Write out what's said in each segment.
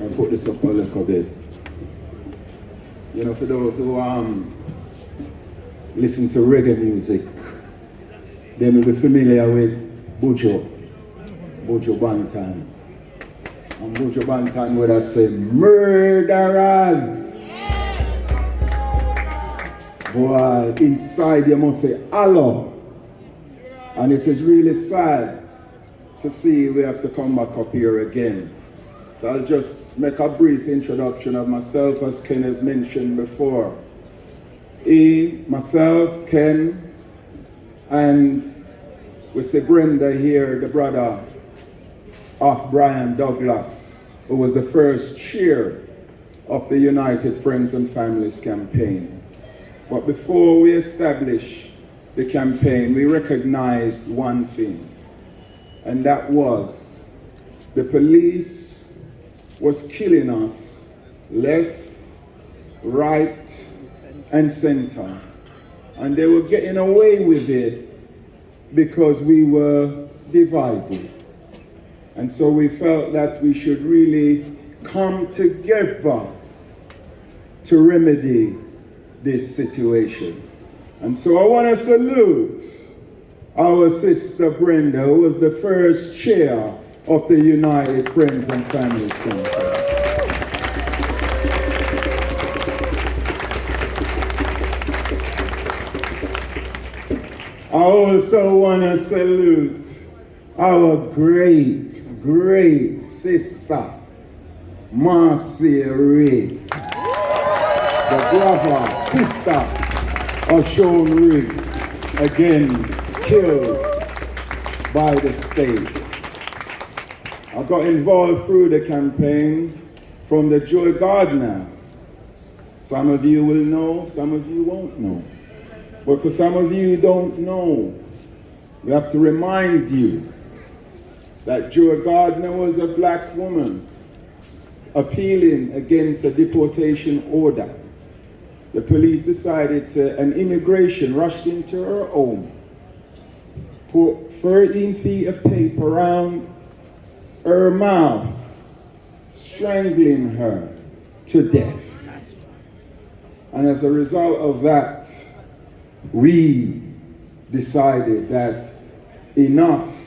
I'll put this up a little bit. You know, for those who listen to reggae music, they may be familiar with Buju Banton. And Buju Banton would have said, murderers! Yes. Boy, inside you must say, Allah. And it is really sad to see we have to come back up here again. So I'll just make a brief introduction of myself, as Ken has mentioned before. Myself, Ken, and we see Brenda here, the brother of Brian Douglas, who was the first chair of the United Friends and Families campaign. But before we established the campaign, we recognized one thing, and that was the police was killing us left, right, and center. And they were getting away with it because we were divided. And so we felt that we should really come together to remedy this situation. And so I want to salute our sister Brenda, who was the first chair of the United Friends and Families Campaign. I also want to salute our great sister, Marcia Ray, the brother, sister of Sean Ray, again killed by the state. I got involved through the campaign from the Joy Gardener. Some of you will know, some of you won't know. But for some of you who don't know, we have to remind you that Joy Gardner was a black woman appealing against a deportation order. The police decided and immigration rushed into her home, put 13 feet of tape around her mouth, strangling her to death. And as a result of that, we decided that enough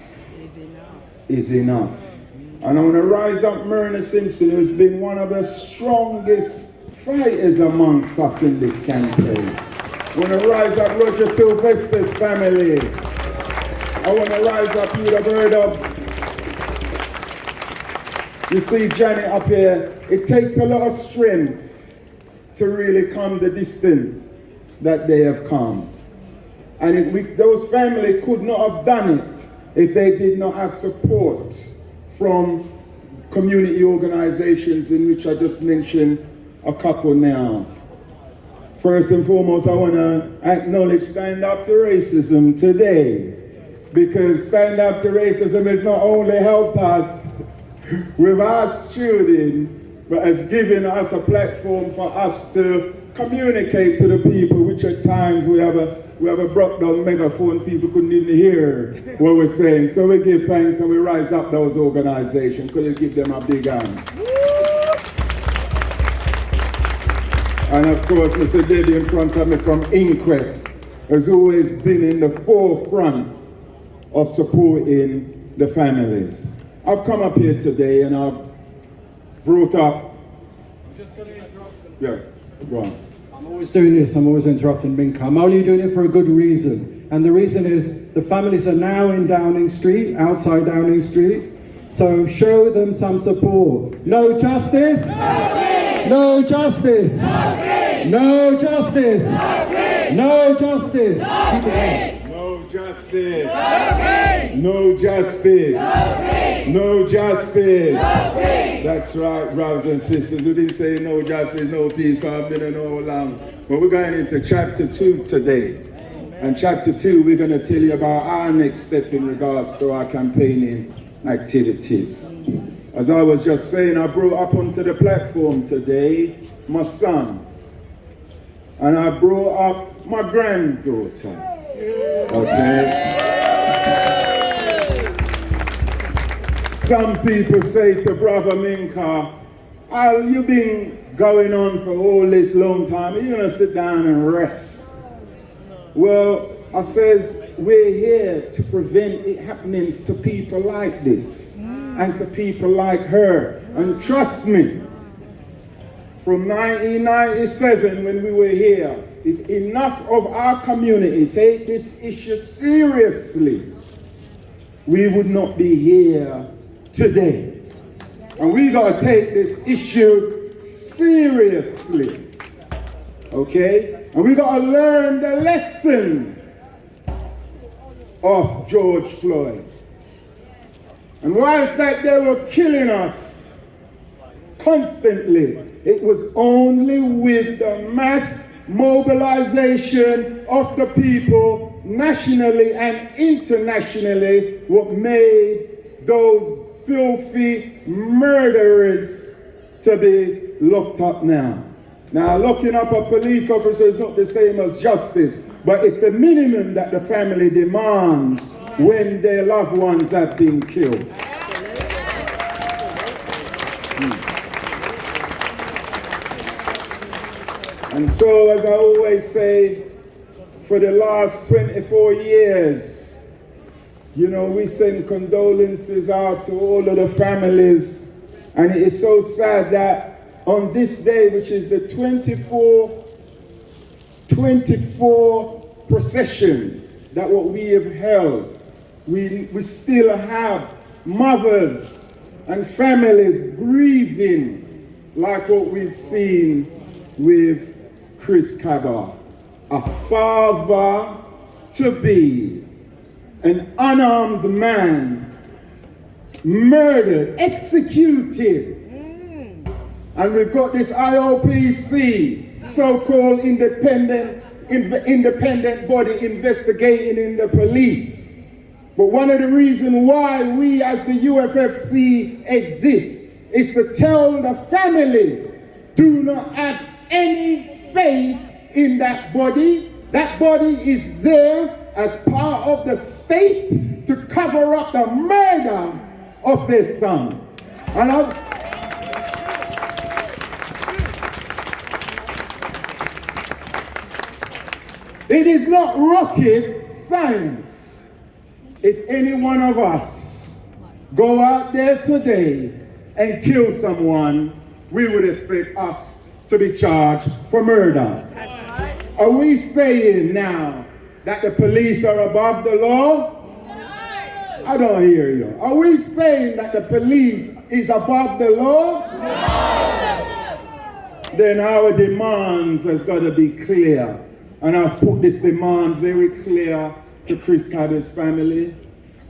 is enough. And I want to rise up Myrna Simpson, who's been one of the strongest fighters amongst us in this campaign. I want to rise up Roger Sylvester's family. I want to rise up Peter Burdock. You see Janet up here, it takes a lot of strength to really come the distance that they have come. And those families could not have done it if they did not have support from community organizations, in which I just mentioned a couple now. First and foremost, I want to acknowledge Stand Up to Racism today, because Stand Up to Racism has not only helped us with our student, but has given us a platform for us to communicate to the people, which at times we have a broke down megaphone, people couldn't even hear what we're saying. So we give thanks and we rise up those organizations. Could you give them a big hand? And of course, Mr. David in front of me from Inquest has always been in the forefront of supporting the families. I've come up here today and I've brought up... I'm just going to interrupt them. Yeah, go on. I'm always doing this, I'm always interrupting Minka. I'm only doing it for a good reason. And the reason is the families are now in Downing Street, outside Downing Street. So show them some support. No justice? No justice! No justice! No justice! No justice! No justice! No justice! That's right, brothers and sisters. We didn't say no justice, no peace for a minute or long. But we're going into chapter 2 today. And chapter 2, we're going to tell you about our next step in regards to our campaigning activities. As I was just saying, I brought up onto the platform today my son. And I brought up my granddaughter. Okay? Some people say to Brother Minka, Al, you've been going on for all this long time. You're gonna sit down and rest. Well, I says, we're here to prevent it happening to people like this and to people like her. And trust me, from 1997 when we were here, if enough of our community take this issue seriously, we would not be here today. And we got to take this issue seriously, okay? And we got to learn the lesson of George Floyd. And whilst that they were killing us constantly, it was only with the mass mobilization of the people nationally and internationally what made those filthy murderers to be looked up now. Now, locking up a police officer is not the same as justice, but it's the minimum that the family demands when their loved ones have been killed. And so, as I always say, for the last 24 years, you know, we send condolences out to all of the families. And it is so sad that on this day, which is the 24 procession that what we have held, we still have mothers and families grieving like what we've seen with Chris Kaba, a father-to-be, an unarmed man, murdered, executed. And we've got this IOPC, so-called independent body investigating in the police. But one of the reasons why we as the UFFC exist is to tell the families, do not have any faith in that body. That body is there as part of the state to cover up the murder of their son. And it is not rocket science if any one of us go out there today and kill someone, we would expect us to be charged for murder. That's right. Are we saying now that the police are above the law? No. I don't hear you. Are we saying that the police is above the law? No. Then our demands has got to be clear. And I've put this demand very clear to Chris Kaba's family.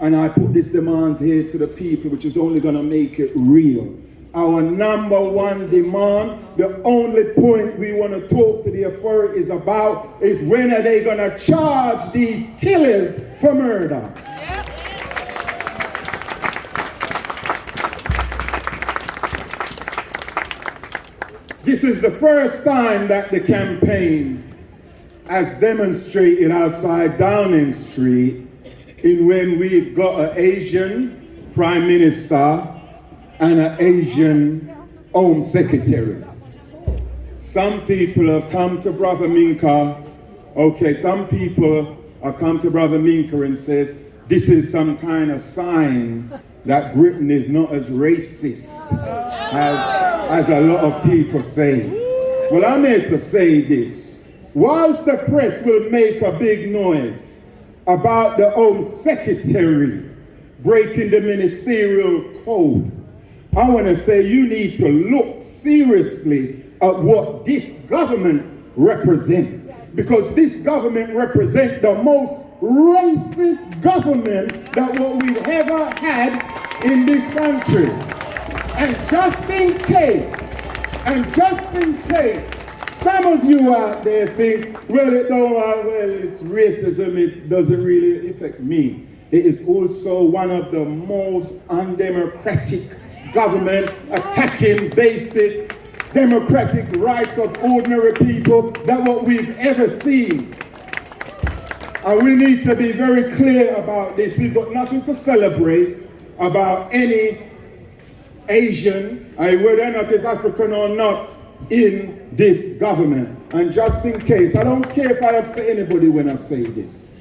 And I put these demands here to the people, which is only going to make it real. Our number one demand, the only point we want to talk to the authorities about is when are they going to charge these killers for murder? Yep. This is the first time that the campaign has demonstrated outside Downing Street in when we've got an Asian Prime Minister and an Asian Home Secretary. Some people have come to Brother Minka, some people have come to Brother Minka and said, this is some kind of sign that Britain is not as racist as a lot of people say. Well, I'm here to say this. Whilst the press will make a big noise about the Home Secretary breaking the ministerial code, I want to say you need to look seriously at what this government represents. Because this government represents the most racist government that what we've ever had in this country. And just in case, some of you out there think, it's racism, it doesn't really affect me. It is also one of the most undemocratic government attacking basic democratic rights of ordinary people that what we've ever seen. And we need to be very clear about this. We've got nothing to celebrate about any Asian, and whether or not is African or not, in this government. And just in case, I don't care if I upset anybody when I say this,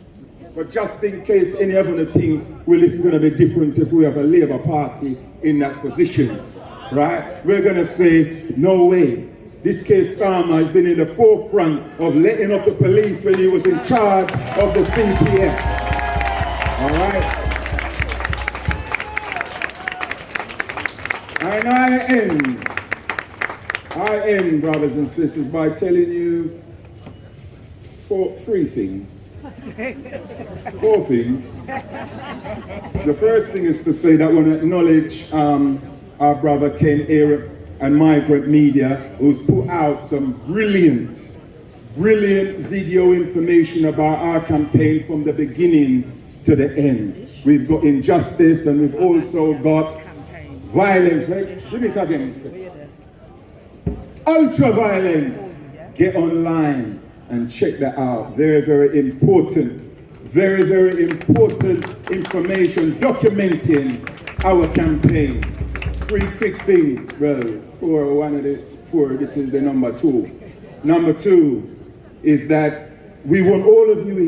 but just in case any other thing, well, it's going to be different if we have a Labour Party in that position, right? We're going to say, no way. This case Starmer has been in the forefront of letting up the police when he was in charge of the CPS. All right? And I end, brothers and sisters, by telling you three things. 4 things. The first thing is to say that I want to acknowledge our brother Ken Arab and Migrant Media, who's put out some brilliant video information about our campaign from the beginning to the end. We've got injustice and we've also got violence. Right? Give it again. Ultra violence. Get online and check that out. Very important. Very important information documenting our campaign. 3 quick things, brother. 4, this is the number 2. Number 2 is that we want all of you